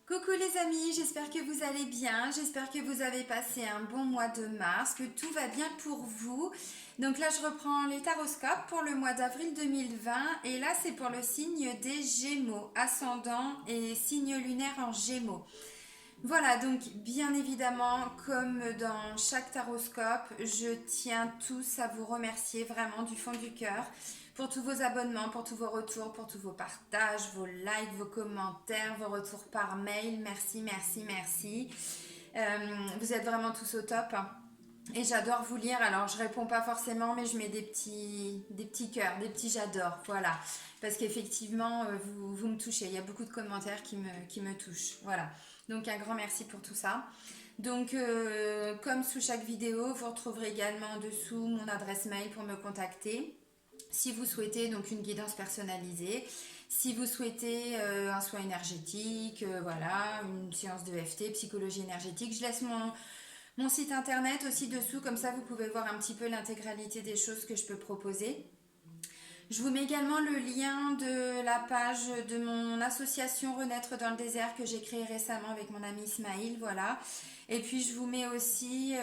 Coucou les amis, j'espère que vous allez bien, j'espère que vous avez passé un bon mois de mars, que tout va bien pour vous. Donc là je reprends les taroscopes pour le mois d'avril 2020 et là c'est pour le signe des Gémeaux, ascendant et signe lunaire en Gémeaux. Voilà, donc bien évidemment, comme dans chaque taroscope, je tiens tous à vous remercier vraiment du fond du cœur pour tous vos abonnements, pour tous vos retours, pour tous vos partages, vos likes, vos commentaires, vos retours par mail. Merci, merci, merci. Vous êtes vraiment tous au top. Et j'adore vous lire. Alors, je réponds pas forcément, mais je mets des petits cœurs, des petits j'adore. Voilà. Parce qu'effectivement, vous me touchez. Il y a beaucoup de commentaires qui me touchent. Voilà. Donc, un grand merci pour tout ça. Donc, comme sous chaque vidéo, vous retrouverez également en dessous mon adresse mail pour me contacter. Si vous souhaitez donc une guidance personnalisée, si vous souhaitez un soin énergétique, voilà, une séance de FT, psychologie énergétique, je laisse mon site internet aussi dessous, comme ça vous pouvez voir un petit peu l'intégralité des choses que je peux proposer. Je vous mets également le lien de la page de mon association Renaître dans le désert que j'ai créée récemment avec mon ami Ismaïl, voilà. Et puis je vous mets aussi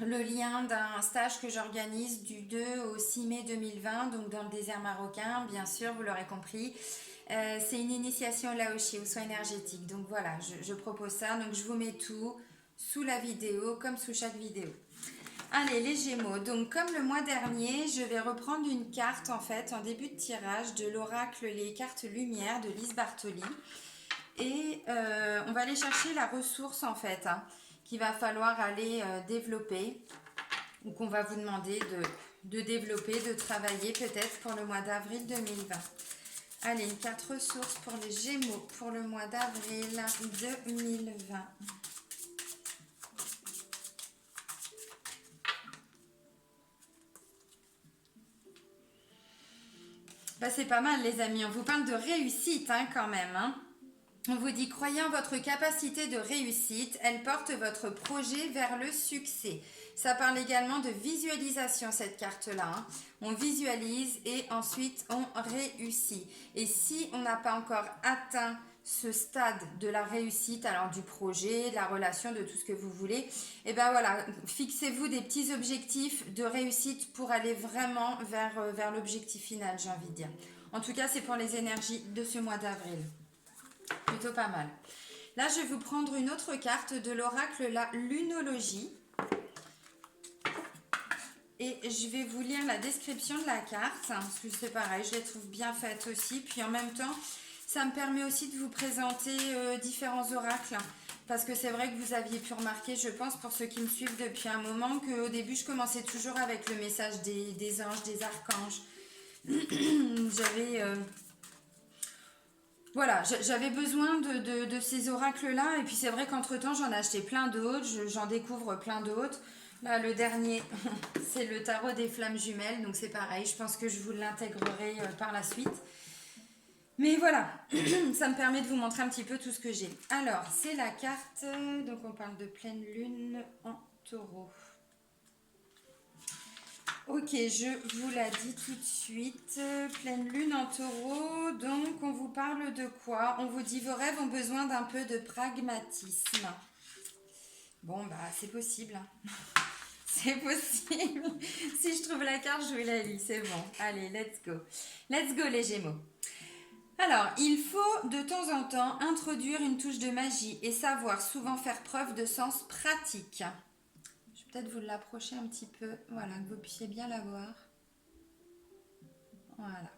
le lien d'un stage que j'organise du 2 au 6 mai 2020, donc dans le désert marocain, bien sûr, vous l'aurez compris. C'est une initiation Laoshi au soin énergétique. Donc voilà, je propose ça. Donc je vous mets tout sous la vidéo, comme sous chaque vidéo. Allez, les Gémeaux. Donc comme le mois dernier, je vais reprendre une carte en fait en début de tirage de l'oracle Les cartes lumière de Lise Bartoli. Et on va aller chercher la ressource en fait qu'il va falloir aller développer ou qu'on va vous demander de développer, de travailler peut-être pour le mois d'avril 2020. Allez, une carte ressource pour les Gémeaux pour le mois d'avril 2020. Bah, c'est pas mal les amis, on vous parle de réussite quand même. On vous dit, croyez en votre capacité de réussite, elle porte votre projet vers le succès. Ça parle également de visualisation, cette carte-là. On visualise et ensuite on réussit. Et si on n'a pas encore atteint ce stade de la réussite, alors du projet, de la relation, de tout ce que vous voulez, et ben voilà, fixez-vous des petits objectifs de réussite pour aller vraiment vers l'objectif final, j'ai envie de dire. En tout cas, c'est pour les énergies de ce mois d'avril. Plutôt pas mal. Là, je vais vous prendre une autre carte de l'oracle, la lunologie. Et je vais vous lire la description de la carte, parce que c'est pareil, je les trouve bien faites aussi. Puis en même temps, ça me permet aussi de vous présenter différents oracles. Parce que c'est vrai que vous aviez pu remarquer, je pense, pour ceux qui me suivent depuis un moment, qu'au début, je commençais toujours avec le message des anges, des archanges. J'avais besoin de ces oracles-là. Et puis c'est vrai qu'entre-temps, j'en ai acheté plein d'autres. J'en découvre plein d'autres. Là, le dernier, c'est le tarot des flammes jumelles. Donc c'est pareil, je pense que je vous l'intégrerai par la suite. Mais voilà, ça me permet de vous montrer un petit peu tout ce que j'ai. Alors, c'est la carte, donc on parle de pleine lune en taureau. Ok, je vous la dis tout de suite. Pleine lune en taureau, donc on vous parle de quoi? On vous dit vos rêves ont besoin d'un peu de pragmatisme. Bon, bah c'est possible. C'est possible. Si je trouve la carte, je vous la lis. C'est bon. Allez, let's go. Let's go les Gémeaux. Alors, il faut de temps en temps introduire une touche de magie et savoir souvent faire preuve de sens pratique. Je vais peut-être vous l'approcher un petit peu, voilà, que vous puissiez bien la voir. Voilà.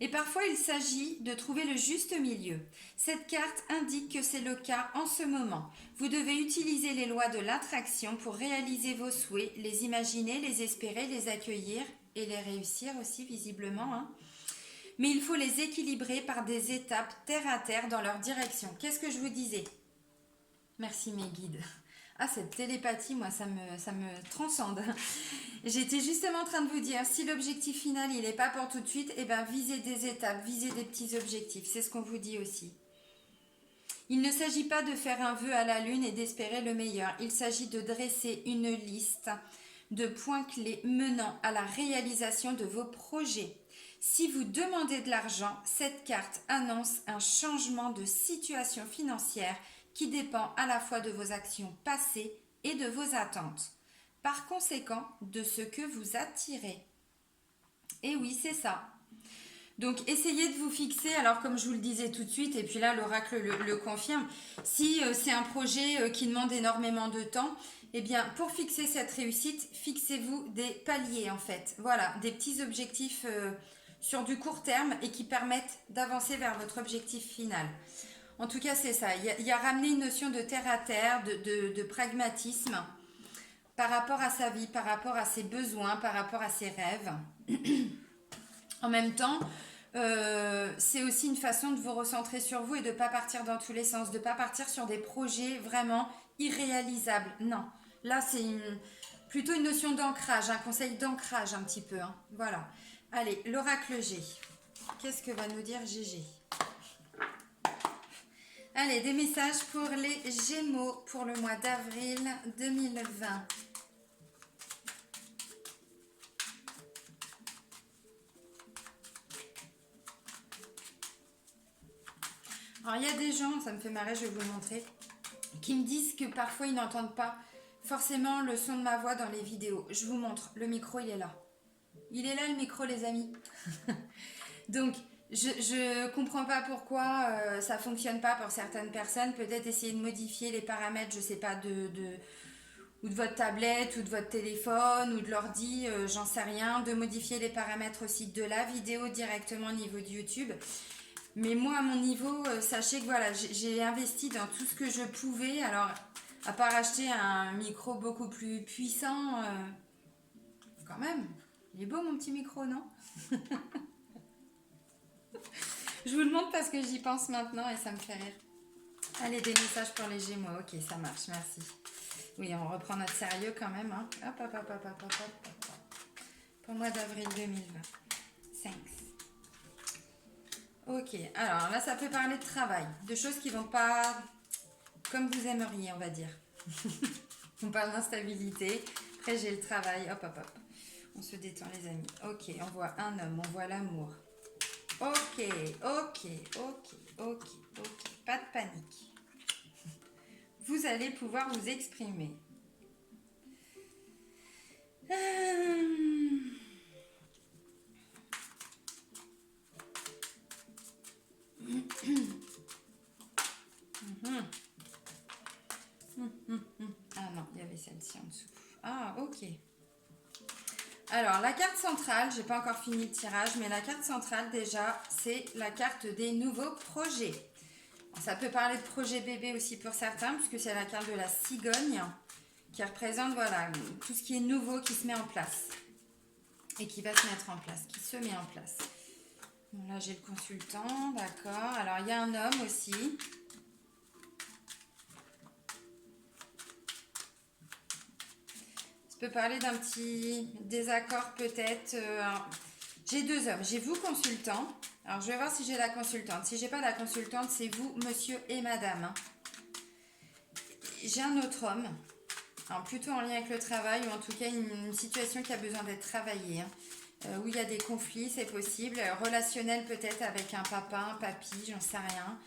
Et parfois, il s'agit de trouver le juste milieu. Cette carte indique que c'est le cas en ce moment. Vous devez utiliser les lois de l'attraction pour réaliser vos souhaits, les imaginer, les espérer, les accueillir et les réussir aussi visiblement. Mais il faut les équilibrer par des étapes terre à terre dans leur direction. Qu'est-ce que je vous disais? Merci mes guides. Ah, cette télépathie, moi, ça me transcende. J'étais justement en train de vous dire, si l'objectif final, il n'est pas pour tout de suite, eh bien, visez des étapes, visez des petits objectifs. C'est ce qu'on vous dit aussi. Il ne s'agit pas de faire un vœu à la lune et d'espérer le meilleur. Il s'agit de dresser une liste de points clés menant à la réalisation de vos projets. Si vous demandez de l'argent, cette carte annonce un changement de situation financière qui dépend à la fois de vos actions passées et de vos attentes. Par conséquent, de ce que vous attirez. Et oui, c'est ça. Donc, essayez de vous fixer, alors comme je vous le disais tout de suite, et puis là, l'oracle le confirme, si c'est un projet qui demande énormément de temps, eh bien, pour fixer cette réussite, fixez-vous des paliers, en fait. Voilà, des petits objectifs sur du court terme et qui permettent d'avancer vers votre objectif final. En tout cas, c'est ça. Il y a ramené une notion de terre à terre, de pragmatisme par rapport à sa vie, par rapport à ses besoins, par rapport à ses rêves. En même temps, c'est aussi une façon de vous recentrer sur vous et de ne pas partir dans tous les sens, de ne pas partir sur des projets vraiment irréalisables. Non, là c'est plutôt une notion d'ancrage, un conseil d'ancrage un petit peu. Hein. Voilà. Allez, l'oracle G. Qu'est-ce que va nous dire GG? Allez, des messages pour les Gémeaux pour le mois d'avril 2020. Alors, il y a des gens, ça me fait marrer, je vais vous le montrer, qui me disent que parfois ils n'entendent pas forcément le son de ma voix dans les vidéos. Je vous montre, le micro il est là. Il est là le micro les amis. Donc je comprends pas pourquoi ça fonctionne pas pour certaines personnes. Peut-être essayer de modifier les paramètres, je sais pas, ou de votre tablette ou de votre téléphone ou de l'ordi, j'en sais rien. De modifier les paramètres aussi de la vidéo directement au niveau de YouTube. Mais moi, à mon niveau, sachez que voilà, j'ai investi dans tout ce que je pouvais. Alors, à part acheter un micro beaucoup plus puissant, quand même, il est beau mon petit micro, non? Je vous le montre parce que j'y pense maintenant et ça me fait rire. Allez, des messages pour les Gémeaux. Ok, ça marche, merci. Oui, on reprend notre sérieux quand même. Hein. Hop, hop, hop, hop, hop, hop, hop. Pour le mois d'avril 2020. 5. Ok, alors là ça peut parler de travail, de choses qui vont pas comme vous aimeriez, on va dire. On parle d'instabilité, après j'ai le travail, hop hop hop. On se détend les amis. Ok, on voit un homme, on voit l'amour. Ok, ok, ok, ok, ok, pas de panique. Vous allez pouvoir vous exprimer. Ah non, il y avait celle-ci en dessous. Ah, ok. Alors, la carte centrale, j'ai pas encore fini le tirage, mais la carte centrale, déjà, c'est la carte des nouveaux projets. Ça peut parler de projet bébé aussi pour certains, puisque c'est la carte de la cigogne, qui représente, voilà, tout ce qui est nouveau qui se met en place. Et qui va se mettre en place, qui se met en place. Bon, là, j'ai le consultant, d'accord. Alors, il y a un homme aussi. Ça peut parler d'un petit désaccord peut-être. J'ai deux hommes. J'ai vous, consultant. Alors, je vais voir si j'ai la consultante. Si j'ai pas la consultante, c'est vous, monsieur et madame. Hein. J'ai un autre homme. Alors, plutôt en lien avec le travail ou en tout cas une situation qui a besoin d'être travaillée. Hein. Où il y a des conflits, c'est possible. Relationnel peut-être avec un papa, un papy, j'en sais rien.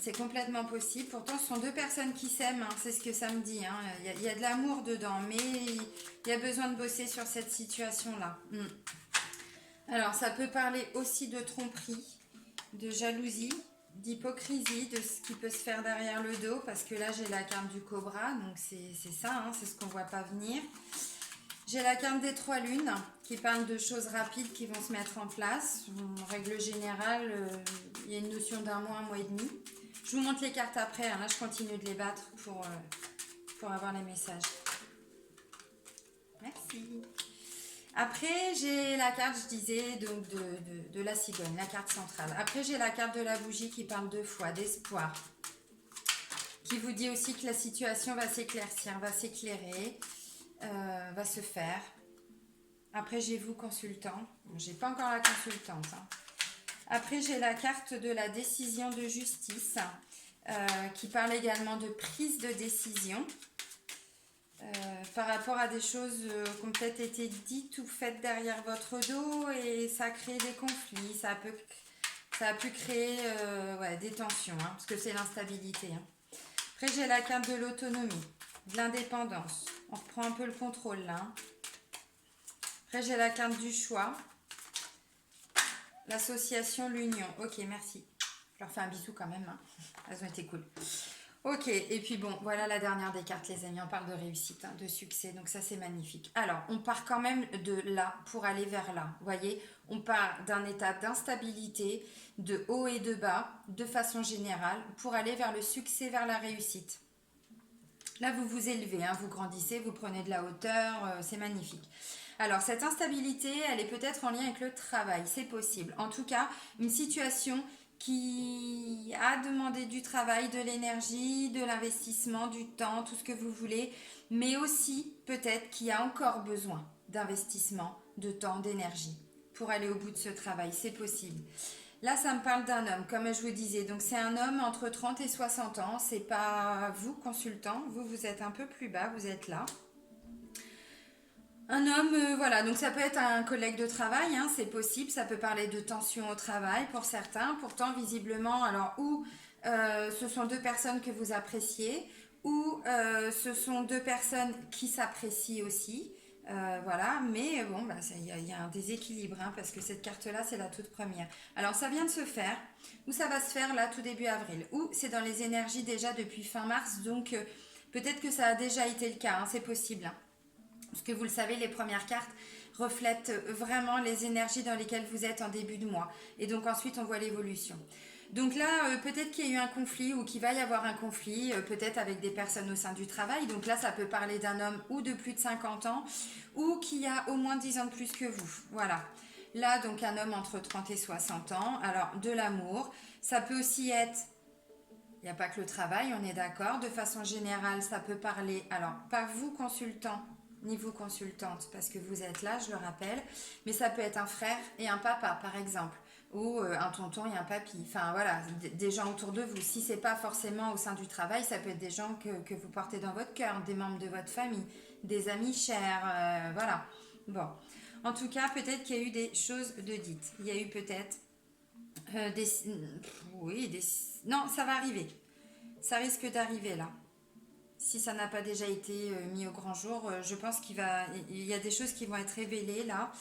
C'est complètement possible. Pourtant, ce sont deux personnes qui s'aiment, hein, c'est ce que ça me dit. Hein. Il y a de l'amour dedans, mais il y a besoin de bosser sur cette situation-là. Alors, ça peut parler aussi de tromperie, de jalousie, d'hypocrisie, de ce qui peut se faire derrière le dos, parce que là, j'ai la carte du cobra, donc c'est ça, hein, c'est ce qu'on ne voit pas venir. J'ai la carte des trois lunes qui parle de choses rapides qui vont se mettre en place. En règle générale, il y a une notion d'un mois et demi. Je vous montre les cartes après. Hein. Là, je continue de les battre pour avoir les messages. Merci. Après, j'ai la carte, je disais, donc de la cigogne, la carte centrale. Après, j'ai la carte de la bougie qui parle de foi, d'espoir. Qui vous dit aussi que la situation va s'éclaircir, va s'éclairer. Va se faire. Après, j'ai vous, consultant. Bon, j'ai pas encore la consultante. Hein. Après, j'ai la carte de la décision de justice qui parle également de prise de décision. par rapport à des choses qui ont peut-être été dites ou faites derrière votre dos et ça a créé des conflits, ça a pu créer ouais, des tensions, hein, parce que c'est l'instabilité. Hein. Après, j'ai la carte de l'autonomie, de l'indépendance. On reprend un peu le contrôle là. Hein. Après, j'ai la carte du choix, l'association, l'union. Ok, merci. Je leur fais un bisou quand même. Hein. Elles ont été cool. Ok, et puis bon, voilà la dernière des cartes, les amis. On parle de réussite, hein, de succès, donc ça c'est magnifique. Alors, on part quand même de là pour aller vers là. Vous voyez, on part d'un état d'instabilité, de haut et de bas, de façon générale, pour aller vers le succès, vers la réussite. Là, vous vous élevez, hein, vous grandissez, vous prenez de la hauteur, c'est magnifique. Alors, cette instabilité, elle est peut-être en lien avec le travail, c'est possible. En tout cas, une situation qui a demandé du travail, de l'énergie, de l'investissement, du temps, tout ce que vous voulez, mais aussi peut-être qu'il y a encore besoin d'investissement, de temps, d'énergie pour aller au bout de ce travail, c'est possible. Là, ça me parle d'un homme, comme je vous disais. Donc, c'est un homme entre 30 et 60 ans. C'est pas vous, consultant. Vous, vous êtes un peu plus bas. Vous êtes là. Un homme, voilà. Donc, ça peut être un collègue de travail. Hein, c'est possible. Ça peut parler de tension au travail pour certains. Pourtant, visiblement, alors, ou ce sont deux personnes que vous appréciez, ou ce sont deux personnes qui s'apprécient aussi. Voilà, mais bon, bah, y a un déséquilibre, hein, parce que cette carte-là, c'est la toute première. Alors, ça vient de se faire, ou ça va se faire là, tout début avril, ou c'est dans les énergies déjà depuis fin mars, donc peut-être que ça a déjà été le cas, hein, c'est possible. Hein. Parce que vous le savez, les premières cartes reflètent vraiment les énergies dans lesquelles vous êtes en début de mois. Et donc ensuite, on voit l'évolution. Donc là, peut-être qu'il y a eu un conflit ou qu'il va y avoir un conflit, peut-être avec des personnes au sein du travail. Donc là, ça peut parler d'un homme ou de plus de 50 ans ou qui a au moins 10 ans de plus que vous. Voilà. Là, donc un homme entre 30 et 60 ans. Alors, de l'amour. Ça peut aussi être, il n'y a pas que le travail, on est d'accord. De façon générale, ça peut parler, alors, pas vous consultant, ni vous consultante, parce que vous êtes là, je le rappelle, mais ça peut être un frère et un papa, par exemple, ou un tonton et un papy. Enfin, voilà, des gens autour de vous. Si c'est pas forcément au sein du travail, ça peut être des gens que vous portez dans votre cœur, des membres de votre famille, des amis chers, voilà. Bon. En tout cas, peut-être qu'il y a eu des choses de dites. Il y a eu peut-être des... Oui, des... Non, ça va arriver. Ça risque d'arriver là. Si ça n'a pas déjà été mis au grand jour, je pense il y a des choses qui vont être révélées là,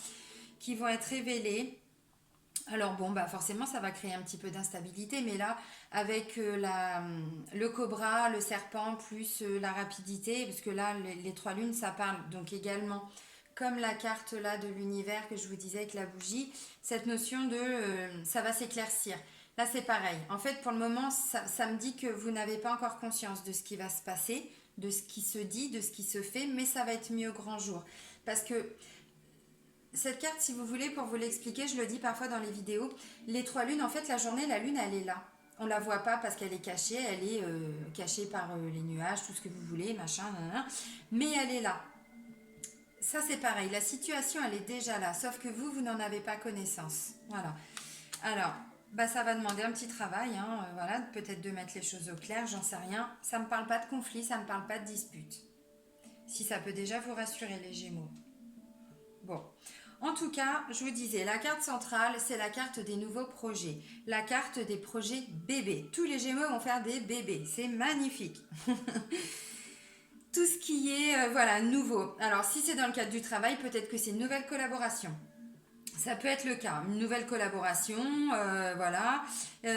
qui vont être révélées. Alors bon, bah forcément, ça va créer un petit peu d'instabilité, mais là, avec le cobra, le serpent, plus la rapidité, parce que là, les trois lunes, ça parle donc également, comme la carte là de l'univers que je vous disais avec la bougie, cette notion de ça va s'éclaircir. Là, c'est pareil. En fait, pour le moment, ça me dit que vous n'avez pas encore conscience de ce qui va se passer, de ce qui se dit, de ce qui se fait, mais ça va être mis au grand jour. Parce que cette carte, si vous voulez, pour vous l'expliquer, je le dis parfois dans les vidéos, les trois lunes, en fait, la journée, la lune, elle est là. On la voit pas parce qu'elle est cachée, elle est cachée par les nuages, tout ce que vous voulez, machin, nanana, mais elle est là. Ça, c'est pareil, la situation, elle est déjà là, sauf que vous n'en avez pas connaissance. Voilà. Alors, bah, ça va demander un petit travail, hein, voilà, peut-être de mettre les choses au clair, j'en sais rien. Ça me parle pas de conflit, ça me parle pas de dispute. Si ça peut déjà vous rassurer, les Gémeaux. Bon. En tout cas, je vous disais, la carte centrale, c'est la carte des nouveaux projets. La carte des projets bébés. Tous les Gémeaux vont faire des bébés. C'est magnifique. Tout ce qui est, voilà, nouveau. Alors, si c'est dans le cadre du travail, peut-être que c'est une nouvelle collaboration. Ça peut être le cas, une nouvelle collaboration, voilà.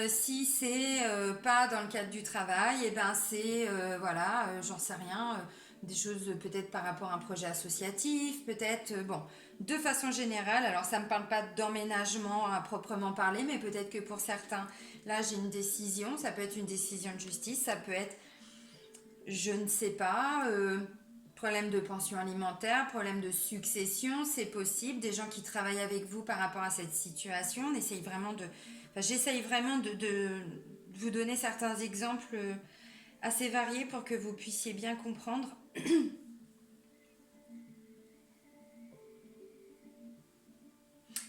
Si c'est pas dans le cadre du travail, et ben c'est, voilà, j'en sais rien, des choses peut-être par rapport à un projet associatif, peut-être, bon, de façon générale, alors ça me parle pas d'emménagement à proprement parler, mais peut-être que pour certains, là j'ai une décision, ça peut être une décision de justice, ça peut être, je ne sais pas, problème de pension alimentaire, problème de succession, c'est possible. Des gens qui travaillent avec vous par rapport à cette situation, on essaye vraiment de... Enfin, j'essaye vraiment de vous donner certains exemples assez variés pour que vous puissiez bien comprendre.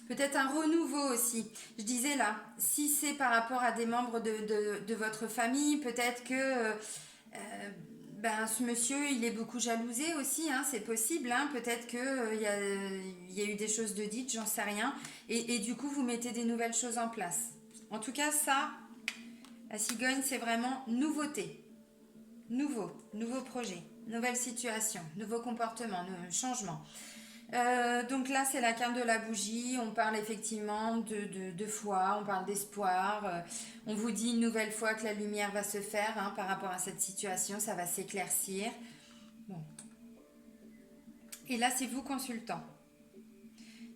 Peut-être un renouveau aussi. Je disais là, si c'est par rapport à des membres de votre famille, peut-être que Ben, ce monsieur, il est beaucoup jalousé aussi, hein, c'est possible, hein, peut-être que il y a eu des choses de dites, j'en sais rien, et du coup, vous mettez des nouvelles choses en place. En tout cas, ça, la cigogne, c'est vraiment nouveauté, nouveau projet, nouvelle situation, nouveau comportement, changement. Donc là, c'est la carte de la bougie. On parle effectivement de foi, on parle d'espoir. On vous dit une nouvelle fois que la lumière va se faire, hein, par rapport à cette situation, ça va s'éclaircir. Bon. Et là, c'est vous consultant.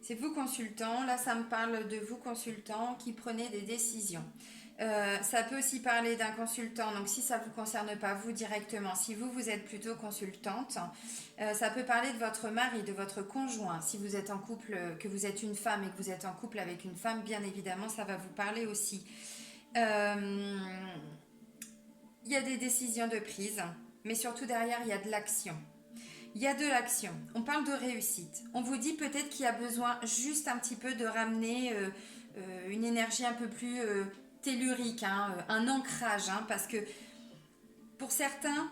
C'est vous consultant. Là, ça me parle de vous consultant qui prenez des décisions. Ça peut aussi parler d'un consultant, donc si ça ne vous concerne pas vous directement, si vous êtes plutôt consultante, ça peut parler de votre mari, de votre conjoint. Si vous êtes en couple, que vous êtes une femme et que vous êtes en couple avec une femme, bien évidemment, ça va vous parler aussi. Il y a des décisions de prise, mais surtout derrière, il y a de l'action. Il y a de l'action. On parle de réussite. On vous dit peut-être qu'il y a besoin juste un petit peu de ramener une énergie un peu plus tellurique, hein, un ancrage, hein, parce que pour certains,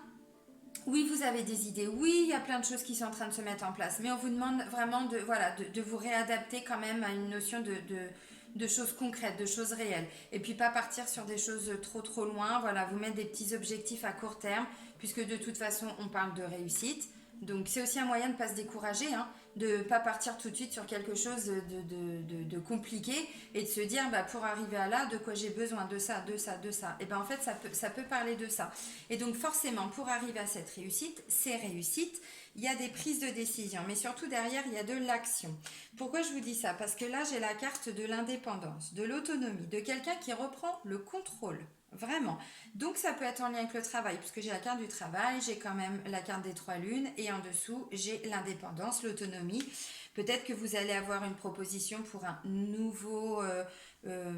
oui, vous avez des idées, oui, il y a plein de choses qui sont en train de se mettre en place, mais on vous demande vraiment de vous réadapter quand même à une notion de choses concrètes, de choses réelles. Et puis pas partir sur des choses trop loin, voilà, vous mettre des petits objectifs à court terme, puisque de toute façon, on parle de réussite. Donc c'est aussi un moyen de ne pas se décourager, hein, de ne pas partir tout de suite sur quelque chose de compliqué et de se dire bah, pour arriver à là, de quoi j'ai besoin, de ça. Et bien en fait ça peut parler de ça. Et donc forcément pour arriver à cette réussite, ces réussites, il y a des prises de décision, mais surtout derrière il y a de l'action. Pourquoi je vous dis ça? Parce que là j'ai la carte de l'indépendance, de l'autonomie, de quelqu'un qui reprend le contrôle. Vraiment. Donc ça peut être en lien avec le travail, puisque j'ai la carte du travail, j'ai quand même la carte des 3 lunes, et en dessous, j'ai l'indépendance, l'autonomie. Peut-être que vous allez avoir une proposition pour un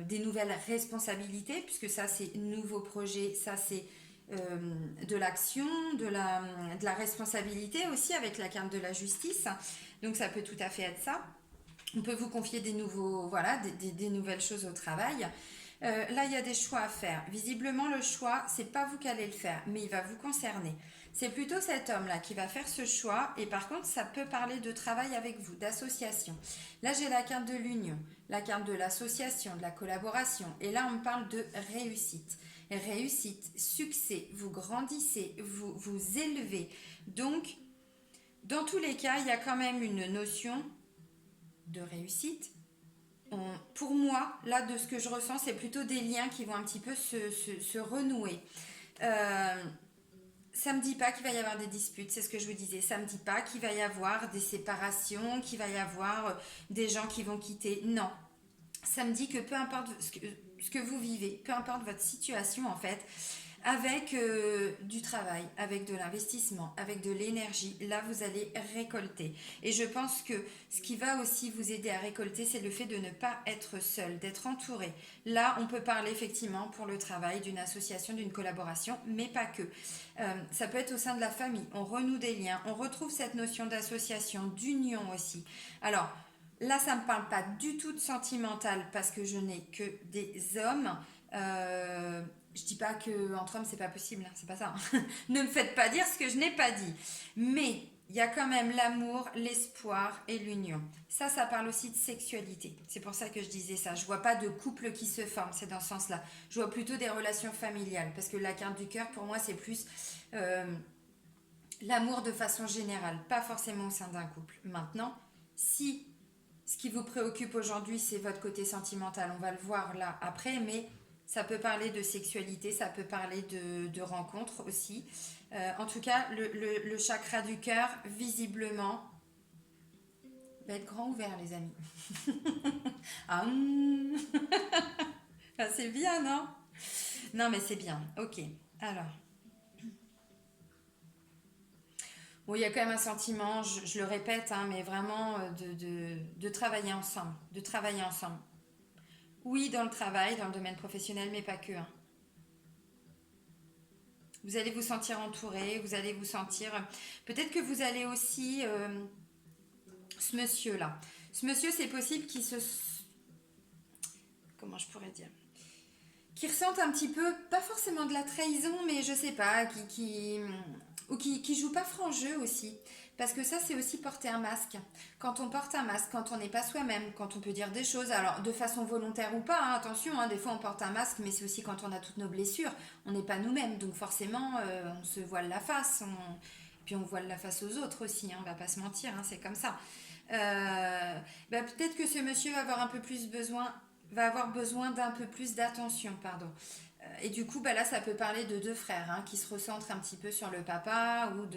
des nouvelles responsabilités, puisque ça c'est nouveau projet, ça c'est de l'action, de la responsabilité aussi avec la carte de la justice. Donc ça peut tout à fait être ça. On peut vous confier des nouvelles choses au travail. Là, il y a des choix à faire. Visiblement, le choix, c'est pas vous qui allez le faire, mais il va vous concerner. C'est plutôt cet homme-là qui va faire ce choix, et par contre, ça peut parler de travail avec vous, d'association. Là, j'ai la carte de l'union, la carte de l'association, de la collaboration, et là, on me parle de réussite. Réussite, succès, vous grandissez, vous élevez. Donc, dans tous les cas, il y a quand même une notion de réussite. Pour moi, là, de ce que je ressens, c'est plutôt des liens qui vont un petit peu se renouer. Ça ne me dit pas qu'il va y avoir des disputes, c'est ce que je vous disais. Ça ne me dit pas qu'il va y avoir des séparations, qu'il va y avoir des gens qui vont quitter. Non. Ça me dit que peu importe ce que vous vivez, peu importe votre situation en fait, avec du travail, avec de l'investissement, avec de l'énergie, là vous allez récolter. Et je pense que ce qui va aussi vous aider à récolter, c'est le fait de ne pas être seul, d'être entouré. Là, on peut parler effectivement pour le travail d'une association, d'une collaboration, mais pas que. Ça peut être au sein de la famille, on renoue des liens, on retrouve cette notion d'association, d'union aussi. Alors, là, ça ne me parle pas du tout de sentimental parce que je n'ai que des hommes. Je dis pas que entre hommes c'est pas possible, hein, c'est pas ça. Ne me faites pas dire ce que je n'ai pas dit. Mais il y a quand même l'amour, l'espoir et l'union. Ça parle aussi de sexualité. C'est pour ça que je disais ça. Je vois pas de couple qui se forme, c'est dans ce sens-là. Je vois plutôt des relations familiales parce que la carte du cœur pour moi c'est plus l'amour de façon générale, pas forcément au sein d'un couple. Maintenant, si ce qui vous préoccupe aujourd'hui c'est votre côté sentimental, on va le voir là après, mais ça peut parler de sexualité, ça peut parler de rencontres aussi. En tout cas, le chakra du cœur, visiblement, va être grand ouvert, les amis. Ah, ah, c'est bien, non? Non, mais c'est bien. Ok. Alors. Bon, il y a quand même un sentiment, je le répète, hein, mais vraiment de travailler ensemble. De travailler ensemble. Oui, dans le travail, dans le domaine professionnel, mais pas que, hein. Vous allez vous sentir entouré, vous allez vous sentir... Peut-être que vous allez aussi... ce monsieur-là. Ce monsieur, c'est possible qu'il se... Comment je pourrais dire? Qu'il ressente un petit peu, pas forcément de la trahison, mais je sais pas, qui ou qui joue pas franc jeu aussi. Parce que ça, c'est aussi porter un masque. Quand on porte un masque, quand on n'est pas soi-même, quand on peut dire des choses, alors de façon volontaire ou pas, hein, attention, hein, des fois on porte un masque, mais c'est aussi quand on a toutes nos blessures. On n'est pas nous-mêmes, donc forcément, on se voile la face. Puis on voile la face aux autres aussi, hein, on va pas se mentir, hein, c'est comme ça. Peut-être que ce monsieur va avoir un peu plus besoin, va avoir besoin d'un peu plus d'attention, pardon. Et du coup, là, ça peut parler de deux frères hein, qui se recentrent un petit peu sur le papa ou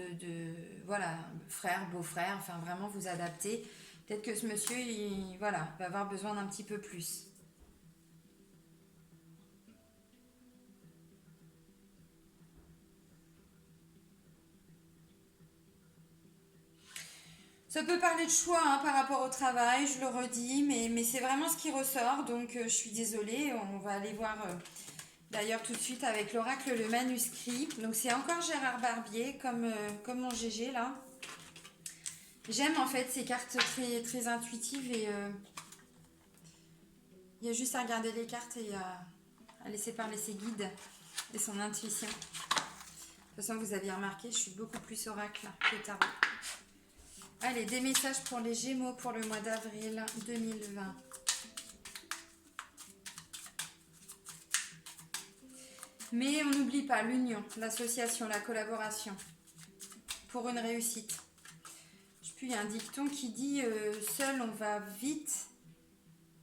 voilà, frère, beau-frère, enfin vraiment vous adapter. Peut-être que ce monsieur, voilà, va avoir besoin d'un petit peu plus. Ça peut parler de choix hein, par rapport au travail, je le redis, mais c'est vraiment ce qui ressort, donc je suis désolée, on va aller voir d'ailleurs tout de suite avec l'oracle le manuscrit. Donc c'est encore Gérard Barbier comme mon GG là. J'aime en fait ces cartes très, très intuitives et il y a juste à regarder les cartes et à laisser parler ses guides et son intuition. De toute façon, vous avez remarqué, je suis beaucoup plus oracle que tarot. Allez, des messages pour les Gémeaux pour le mois d'avril 2020. Mais on n'oublie pas l'union, l'association, la collaboration pour une réussite. Je sais plus, il y a un dicton qui dit seul on va vite,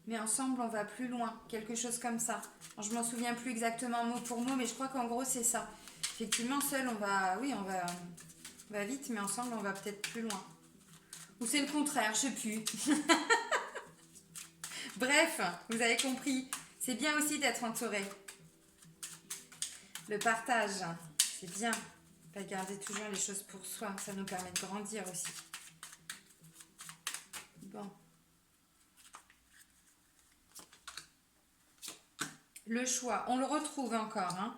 mais ensemble on va plus loin. Quelque chose comme ça. Alors, je m'en souviens plus exactement mot pour mot, mais je crois qu'en gros c'est ça. Effectivement, seul on va vite, mais ensemble on va peut-être plus loin. Ou c'est le contraire, je sais plus. Bref, vous avez compris. C'est bien aussi d'être entouré. Le partage, c'est bien. Pas garder toujours les choses pour soi, ça nous permet de grandir aussi. Bon. Le choix, on le retrouve encore, hein.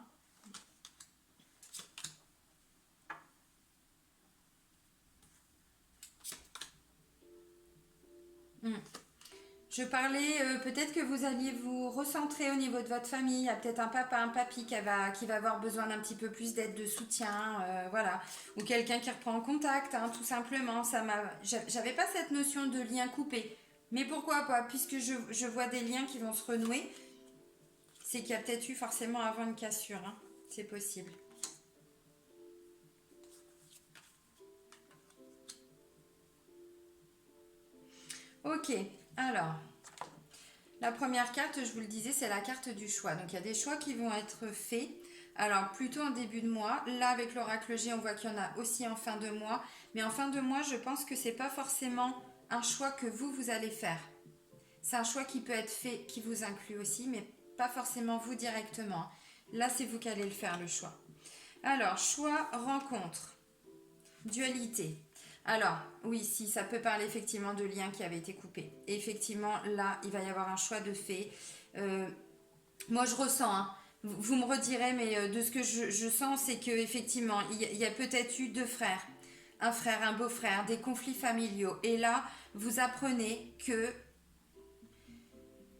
Je parlais, peut-être que vous alliez vous recentrer au niveau de votre famille. Il y a peut-être un papa, un papy qui va avoir besoin d'un petit peu plus d'aide, de soutien, voilà. Ou quelqu'un qui reprend contact, hein, tout simplement. J'avais pas cette notion de lien coupé. Mais pourquoi pas? Puisque je vois des liens qui vont se renouer, c'est qu'il y a peut-être eu forcément avant une cassure, hein. C'est possible. Ok, alors, la première carte, je vous le disais, c'est la carte du choix. Donc il y a des choix qui vont être faits. Alors plutôt en début de mois. Là avec l'oracle G, on voit qu'il y en a aussi en fin de mois. Mais en fin de mois, je pense que c'est pas forcément un choix que vous allez faire. C'est un choix qui peut être fait, qui vous inclut aussi, mais pas forcément vous directement. Là, c'est vous qui allez le faire, le choix. Alors, choix, rencontre, dualité. Alors, oui, si, ça peut parler effectivement de liens qui avaient été coupés. Et effectivement, là, il va y avoir un choix de fait. Moi, je ressens, hein, vous me redirez, mais de ce que je sens, c'est qu'effectivement, il y a peut-être eu deux frère, un beau-frère, des conflits familiaux. Et là, vous apprenez que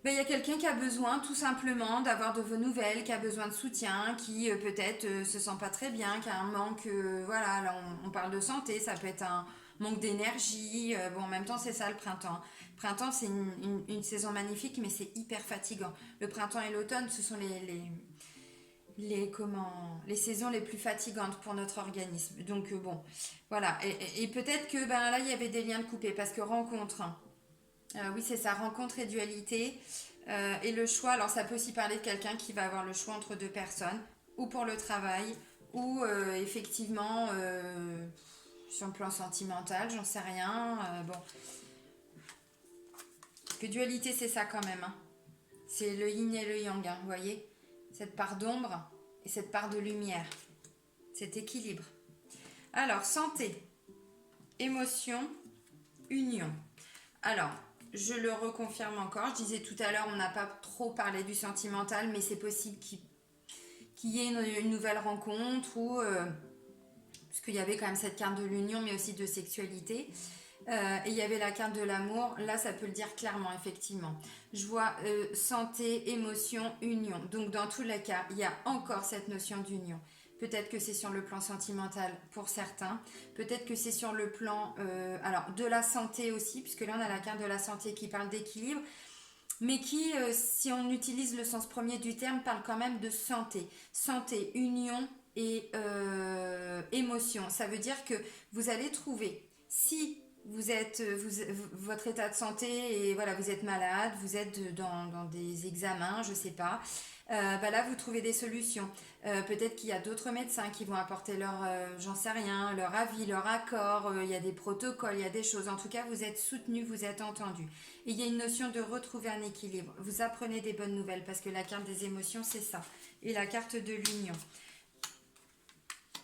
il y a quelqu'un qui a besoin tout simplement d'avoir de vos nouvelles, qui a besoin de soutien, qui peut-être se sent pas très bien, qui a un manque, voilà, là on parle de santé, ça peut être un manque d'énergie, bon en même temps c'est ça le printemps. Le printemps c'est une saison magnifique mais c'est hyper fatigant. Le printemps et l'automne ce sont les saisons les plus fatigantes pour notre organisme. Donc bon, voilà, et peut-être que là il y avait des liens de coupés parce que rencontre, hein. Oui, c'est ça, rencontre et dualité. Et le choix, alors ça peut aussi parler de quelqu'un qui va avoir le choix entre deux personnes, ou pour le travail, ou effectivement sur le plan sentimental, j'en sais rien. Bon, parce que dualité, c'est ça quand même, hein. C'est le yin et le yang, hein, vous voyez? Cette part d'ombre et cette part de lumière. Cet équilibre. Alors, santé, émotion, union. Alors, je le reconfirme encore. Je disais tout à l'heure, on n'a pas trop parlé du sentimental, mais c'est possible qu'il y ait une nouvelle rencontre ou parce qu'il y avait quand même cette carte de l'union, mais aussi de sexualité. Et il y avait la carte de l'amour. Là, ça peut le dire clairement, effectivement. Je vois santé, émotion, union. Donc, dans tous les cas, il y a encore cette notion d'union. Peut-être que c'est sur le plan sentimental pour certains. Peut-être que c'est sur le plan alors de la santé aussi, puisque là on a la carte de la santé qui parle d'équilibre, mais qui, si on utilise le sens premier du terme, parle quand même de santé. Santé, union et émotion. Ça veut dire que vous allez trouver, si vous êtes, votre état de santé et voilà, vous êtes malade, vous êtes dans des examens, je sais pas, bah là vous trouvez des solutions. Peut-être qu'il y a d'autres médecins qui vont apporter leur, j'en sais rien, leur avis, leur accord. Il y a des protocoles, il y a des choses. En tout cas, vous êtes soutenu, vous êtes entendu. Et il y a une notion de retrouver un équilibre. Vous apprenez des bonnes nouvelles parce que la carte des émotions, c'est ça. Et la carte de l'union.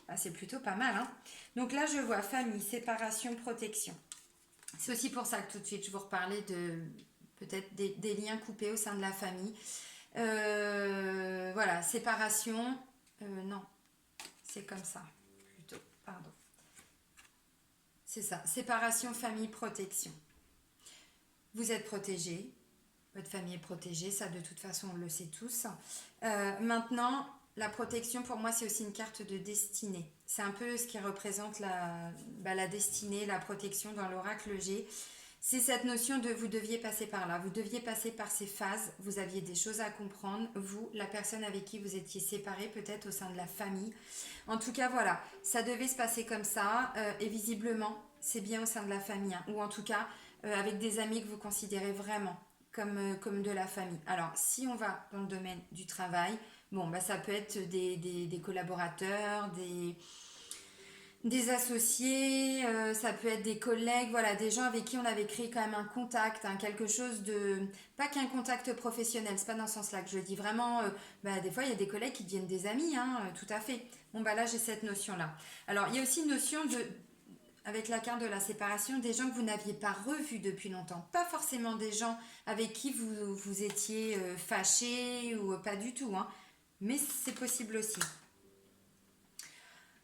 Ah, c'est plutôt pas mal, hein. Donc là, je vois famille, séparation, protection. C'est aussi pour ça que tout de suite, je vous reparlais de peut-être des liens coupés au sein de la famille. Voilà, séparation. Non, c'est comme ça, plutôt. Pardon. C'est ça, séparation, famille, protection. Vous êtes protégé, votre famille est protégée, ça de toute façon on le sait tous. Maintenant, la protection pour moi c'est aussi une carte de destinée. C'est un peu ce qui représente la destinée, la protection dans l'oracle G. C'est cette notion de vous deviez passer par là, vous deviez passer par ces phases, vous aviez des choses à comprendre, vous, la personne avec qui vous étiez séparés, peut-être au sein de la famille. En tout cas, voilà, ça devait se passer comme ça, et visiblement, c'est bien au sein de la famille, hein, ou en tout cas, avec des amis que vous considérez vraiment comme de la famille. Alors, si on va dans le domaine du travail, bon, bah, ça peut être des collaborateurs, des associés, ça peut être des collègues, voilà, des gens avec qui on avait créé quand même un contact, hein, quelque chose de... Pas qu'un contact professionnel, c'est pas dans ce sens-là que je dis. Vraiment, bah, des fois, il y a des collègues qui deviennent des amis, hein, tout à fait. Bon, bah là, j'ai cette notion-là. Alors, il y a aussi une notion de... Avec la carte de la séparation, des gens que vous n'aviez pas revus depuis longtemps. Pas forcément des gens avec qui vous étiez fâchés ou pas du tout, hein, mais c'est possible aussi.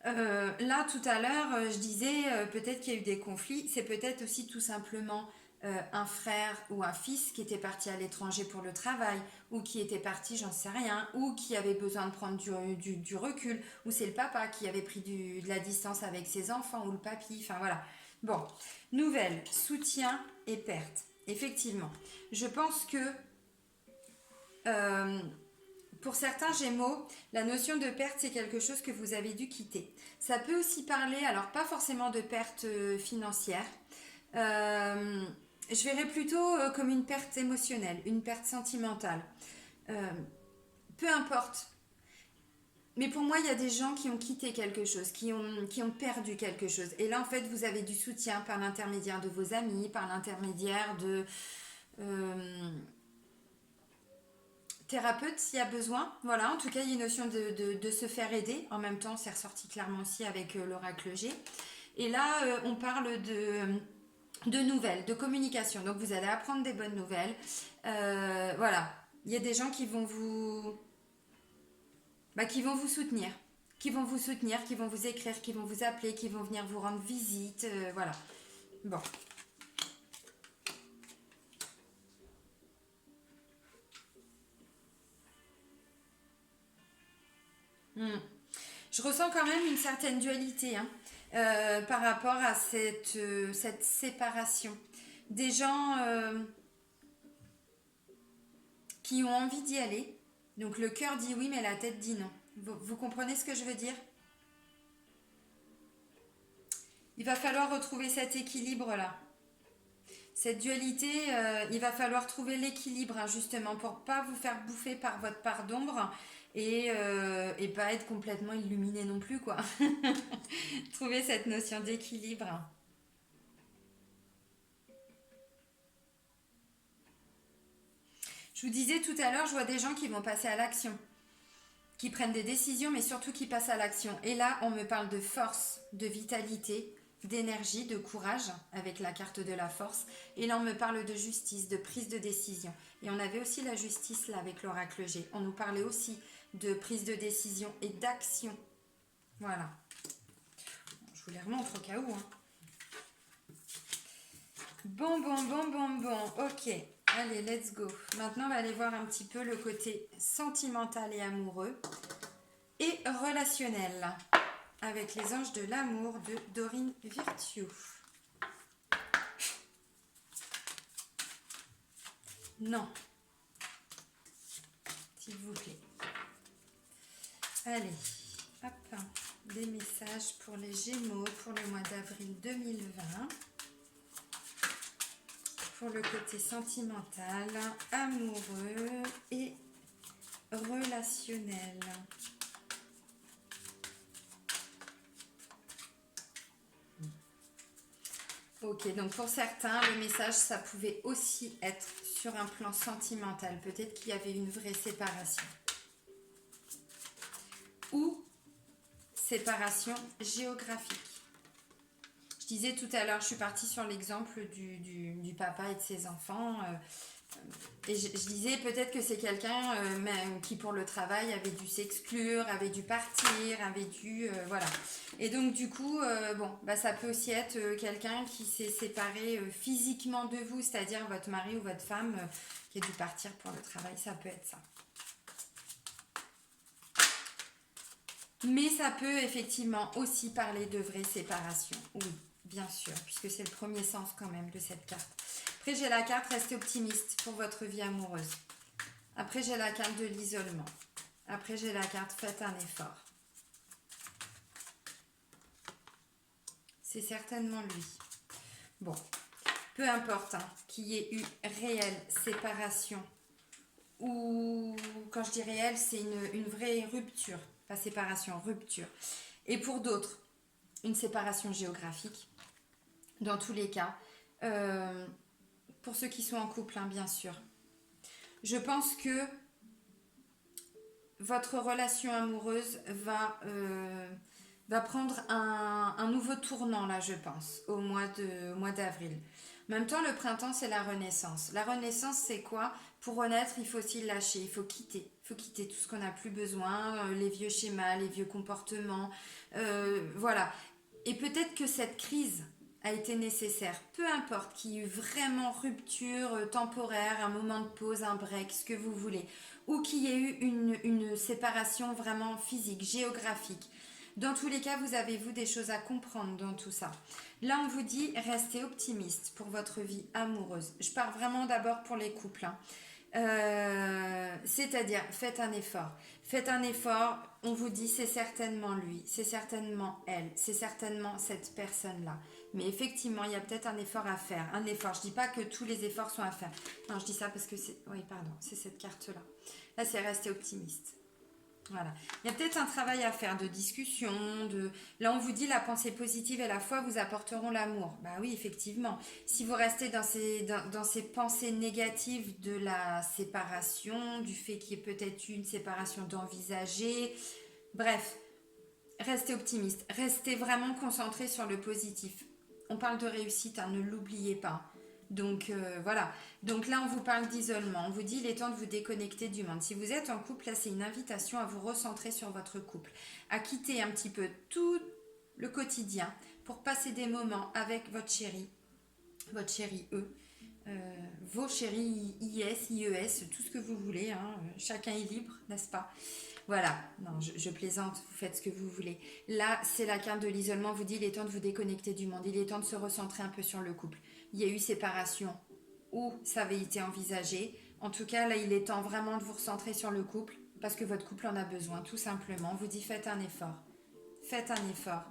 Là, tout à l'heure, je disais peut-être qu'il y a eu des conflits. C'est peut-être aussi tout simplement un frère ou un fils qui était parti à l'étranger pour le travail, ou qui était parti, j'en sais rien, ou qui avait besoin de prendre du recul, ou c'est le papa qui avait pris de la distance avec ses enfants, ou le papy, enfin voilà. Bon, nouvelle, soutien et perte. Effectivement, je pense que euh, pour certains Gémeaux, la notion de perte, c'est quelque chose que vous avez dû quitter. Ça peut aussi parler, alors pas forcément de perte financière, euh, je verrais plutôt comme une perte émotionnelle, une perte sentimentale. Euh, Peu importe. Mais pour moi, il y a des gens qui ont quitté quelque chose, qui ont perdu quelque chose. Et là, en fait, vous avez du soutien par l'intermédiaire de vos amis, par l'intermédiaire de... euh, thérapeute s'il y a besoin. Voilà, en tout cas, il y a une notion de se faire aider. En même temps, c'est ressorti clairement aussi avec l'oracle G. Et là, on parle de nouvelles, de communication. Donc, vous allez apprendre des bonnes nouvelles. Voilà, il y a des gens qui vont vous soutenir. Qui vont vous soutenir, qui vont vous écrire, qui vont vous appeler, qui vont venir vous rendre visite. Voilà. Bon. Hmm. Je ressens quand même une certaine dualité, hein, par rapport à cette séparation. Des gens qui ont envie d'y aller. Donc le cœur dit oui, mais la tête dit non. Vous comprenez ce que je veux dire? Il va falloir retrouver cet équilibre-là. Cette dualité, il va falloir trouver l'équilibre, hein, justement, pour pas vous faire bouffer par votre part d'ombre et pas être complètement illuminé non plus, quoi. Trouver cette notion d'équilibre. Je vous disais tout à l'heure, je vois des gens qui vont passer à l'action, qui prennent des décisions, mais surtout qui passent à l'action. Et là, on me parle de force, de vitalité, d'énergie, de courage, avec la carte de la force. Et là, on me parle de justice, de prise de décision. Et on avait aussi la justice, là, avec l'oracle G. On nous parlait aussi de prise de décision et d'action. Voilà. Je vous les remontre au cas où, hein. Bon, bon, bon, bon, bon. Ok. Allez, let's go. Maintenant, on va aller voir un petit peu le côté sentimental et amoureux. et relationnel avec les anges de l'amour de Dorine Virtue. Non, s'il vous plaît. Allez, hop, des messages pour les Gémeaux pour le mois d'avril 2020. Pour le côté sentimental, amoureux et relationnel. Ok, donc pour certains, le message, ça pouvait aussi être sur un plan sentimental. Peut-être qu'il y avait une vraie séparation. Ou séparation géographique. Je disais tout à l'heure, je suis partie sur l'exemple du papa et de ses enfants. Et je disais peut-être que c'est quelqu'un qui pour le travail avait dû s'exclure, avait dû partir, avait dû... voilà. Et donc du coup, ça peut aussi être quelqu'un qui s'est séparé physiquement de vous, c'est-à-dire votre mari ou votre femme qui a dû partir pour le travail, ça peut être ça. Mais ça peut effectivement aussi parler de vraie séparation, oui, bien sûr, puisque c'est le premier sens quand même de cette carte. Après, j'ai la carte restez optimiste pour votre vie amoureuse. Après, j'ai la carte de l'isolement. Après, j'ai la carte faites un effort. C'est certainement lui. Bon, peu importe qu'il y ait eu réelle séparation ou, quand je dis réelle, c'est une vraie rupture. Pas séparation, rupture. Et pour d'autres, une séparation géographique. Dans tous les cas, pour ceux qui sont en couple, bien sûr. Je pense que votre relation amoureuse va prendre un nouveau tournant, là, je pense, au mois d'avril. En même temps, le printemps, c'est la renaissance. La renaissance, c'est quoi? Pour renaître, il faut aussi lâcher, il faut quitter. Il faut quitter tout ce qu'on n'a plus besoin, les vieux schémas, les vieux comportements. Voilà. Et peut-être que cette crise a été nécessaire. Peu importe qu'il y ait eu vraiment rupture temporaire, un moment de pause, un break, ce que vous voulez. Ou qu'il y ait eu une séparation vraiment physique, géographique. Dans tous les cas, vous avez, vous, des choses à comprendre dans tout ça. Là, on vous dit, restez optimiste pour votre vie amoureuse. Je pars vraiment d'abord pour les couples. C'est-à-dire, faites un effort. Faites un effort, on vous dit, c'est certainement lui, c'est certainement elle, c'est certainement cette personne-là. Mais effectivement, il y a peut-être un effort à faire. Un effort, je dis pas que tous les efforts sont à faire. Non, je dis ça parce que c'est... Oui, pardon, c'est cette carte-là. Là, c'est rester optimiste. Voilà. Il y a peut-être un travail à faire de discussion, Là, on vous dit la pensée positive et la foi vous apporteront l'amour. Bah oui, effectivement. Si vous restez dans ces pensées négatives de la séparation, du fait qu'il y ait peut-être une séparation d'envisager, bref, restez optimiste. Restez vraiment concentré sur le positif. On parle de réussite, ne l'oubliez pas. Donc voilà. Donc là, on vous parle d'isolement. On vous dit il est temps de vous déconnecter du monde. Si vous êtes en couple, là, c'est une invitation à vous recentrer sur votre couple, à quitter un petit peu tout le quotidien pour passer des moments avec votre chéri E, vos chéris IS, IES, tout ce que vous voulez. Chacun est libre, n'est-ce pas? Voilà, non, je plaisante, vous faites ce que vous voulez. Là, c'est la carte de l'isolement, vous dit il est temps de vous déconnecter du monde, il est temps de se recentrer un peu sur le couple. Il y a eu séparation ou ça avait été envisagé. En tout cas, là, il est temps vraiment de vous recentrer sur le couple parce que votre couple en a besoin, tout simplement. On vous dit faites un effort. Faites un effort.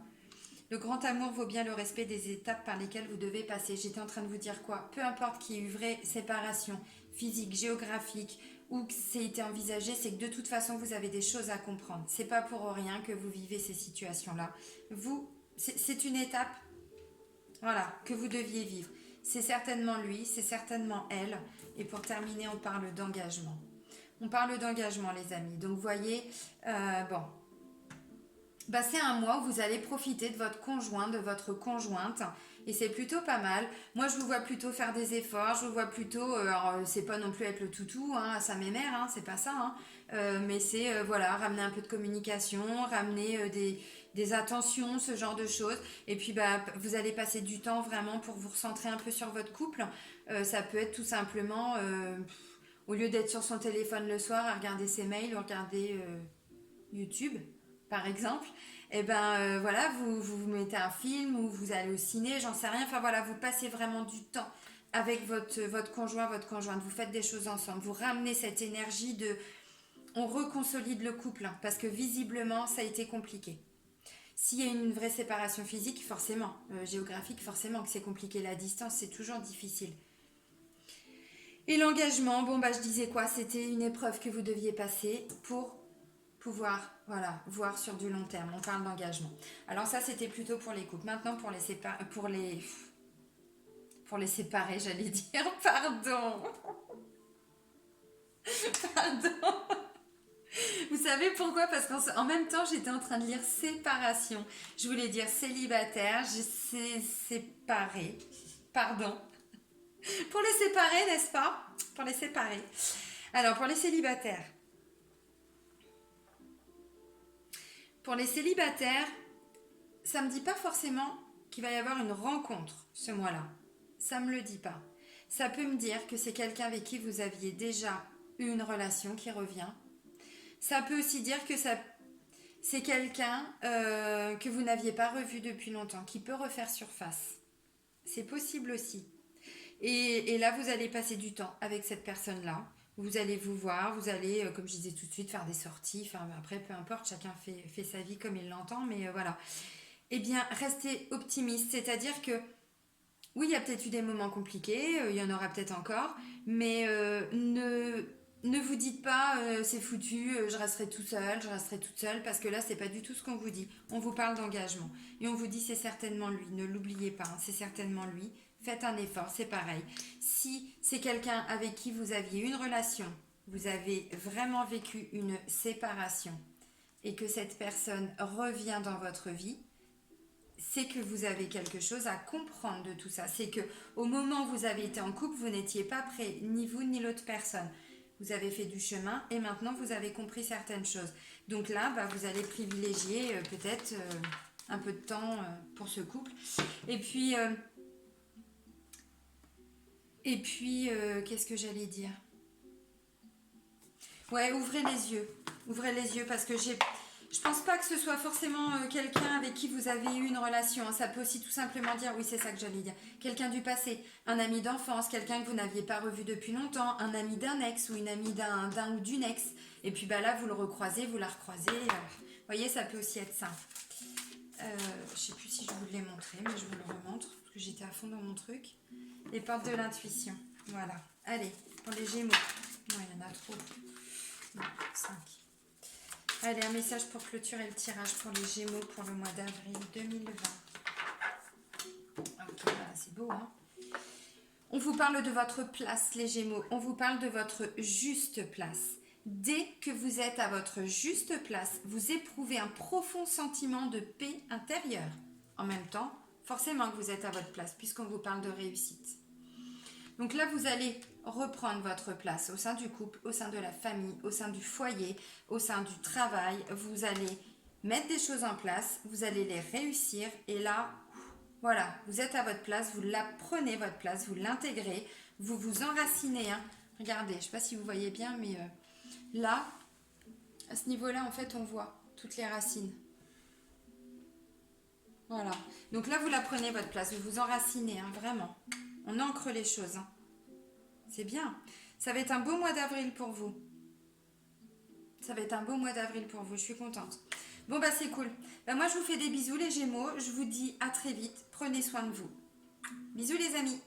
Le grand amour vaut bien le respect des étapes par lesquelles vous devez passer. J'étais en train de vous dire quoi? Peu importe qu'il y ait eu vraie séparation physique, géographique, ou que c'est été envisagé, c'est que de toute façon, vous avez des choses à comprendre. C'est pas pour rien que vous vivez ces situations-là. C'est une étape, voilà, que vous deviez vivre. C'est certainement lui, c'est certainement elle. Et pour terminer, on parle d'engagement. On parle d'engagement, les amis. Donc, vous voyez, c'est un mois où vous allez profiter de votre conjoint, de votre conjointe. Et c'est plutôt pas mal. Moi, je vous vois plutôt faire des efforts. Je vous vois plutôt... alors, c'est pas non plus être le toutou, à sa mémère, c'est pas ça. Mais c'est, ramener un peu de communication, ramener des attentions, ce genre de choses. Et puis, vous allez passer du temps vraiment pour vous recentrer un peu sur votre couple. Ça peut être tout simplement... au lieu d'être sur son téléphone le soir à regarder ses mails ou regarder YouTube... par exemple, et ben voilà, vous mettez un film ou vous allez au ciné, j'en sais rien. Enfin voilà, vous passez vraiment du temps avec votre conjoint, votre conjointe. Vous faites des choses ensemble. Vous ramenez cette énergie de... On reconsolide le couple, hein, parce que visiblement, ça a été compliqué. S'il y a une vraie séparation physique, forcément, géographique, forcément que c'est compliqué. La distance, c'est toujours difficile. Et l'engagement, bon bah je disais quoi, c'était une épreuve que vous deviez passer pour pouvoir, voilà, voir sur du long terme. On parle d'engagement. Alors ça, c'était plutôt pour les couples. Maintenant, pour les séparer, j'allais dire, pardon, pardon. Vous savez pourquoi? Parce qu'en même temps, j'étais en train de lire séparation. Je voulais dire célibataire, j'ai séparé. Pardon. Pour les séparer, n'est-ce pas? Pour les séparer. Alors, pour les célibataires. Pour les célibataires, ça me dit pas forcément qu'il va y avoir une rencontre ce mois-là. Ça me le dit pas. Ça peut me dire que c'est quelqu'un avec qui vous aviez déjà eu une relation qui revient. Ça peut aussi dire que c'est quelqu'un que vous n'aviez pas revu depuis longtemps, qui peut refaire surface. C'est possible aussi. Et là, vous allez passer du temps avec cette personne-là. Vous allez vous voir, vous allez, comme je disais tout de suite, faire des sorties. Enfin, après, peu importe, chacun fait sa vie comme il l'entend, mais voilà. Eh bien, restez optimiste, c'est-à-dire que oui, il y a peut-être eu des moments compliqués, il y en aura peut-être encore, mais ne vous dites pas c'est foutu, je resterai tout seul, je resterai toute seule, parce que là, c'est pas du tout ce qu'on vous dit. On vous parle d'engagement et on vous dit c'est certainement lui, ne l'oubliez pas, hein, c'est certainement lui. Faites un effort, c'est pareil. Si c'est quelqu'un avec qui vous aviez une relation, vous avez vraiment vécu une séparation et que cette personne revient dans votre vie, c'est que vous avez quelque chose à comprendre de tout ça. C'est que au moment où vous avez été en couple, vous n'étiez pas prêt, ni vous ni l'autre personne. Vous avez fait du chemin et maintenant vous avez compris certaines choses. Donc là, bah, vous allez privilégier peut-être un peu de temps pour ce couple. Et puis, qu'est-ce que j'allais dire? Ouais, ouvrez les yeux. Ouvrez les yeux parce que je pense pas que ce soit forcément quelqu'un avec qui vous avez eu une relation, hein. Ça peut aussi tout simplement dire, oui, c'est ça que j'allais dire, quelqu'un du passé, un ami d'enfance, quelqu'un que vous n'aviez pas revu depuis longtemps, un ami d'un ex ou une amie d'un ou d'une ex. Et puis bah là, vous le recroisez, vous la recroisez. Vous voyez, ça peut aussi être ça. Je sais plus si je vous l'ai montré, mais je vous le remontre parce que j'étais à fond dans mon truc. Les portes de l'intuition. Voilà. Allez, pour les Gémeaux. Non, il y en a trop. Non, 5. Allez, un message pour clôturer le tirage pour les Gémeaux pour le mois d'avril 2020. Ok, voilà, c'est beau, hein? On vous parle de votre place, les Gémeaux. On vous parle de votre juste place. Dès que vous êtes à votre juste place, vous éprouvez un profond sentiment de paix intérieure. En même temps, forcément que vous êtes à votre place, puisqu'on vous parle de réussite. Donc là, vous allez reprendre votre place au sein du couple, au sein de la famille, au sein du foyer, au sein du travail. Vous allez mettre des choses en place, vous allez les réussir. Et là, voilà, vous êtes à votre place, vous la prenez votre place, vous l'intégrez, vous vous enracinez. Hein. Regardez, je ne sais pas si vous voyez bien, mais là, à ce niveau-là, en fait, on voit toutes les racines. Voilà. Donc là, vous la prenez votre place, vous vous enracinez, hein, vraiment. On ancre les choses. Hein. C'est bien. Ça va être un beau mois d'avril pour vous. Ça va être un beau mois d'avril pour vous. Je suis contente. Bon, bah c'est cool. Bah, moi, je vous fais des bisous, les Gémeaux. Je vous dis à très vite. Prenez soin de vous. Bisous, les amis.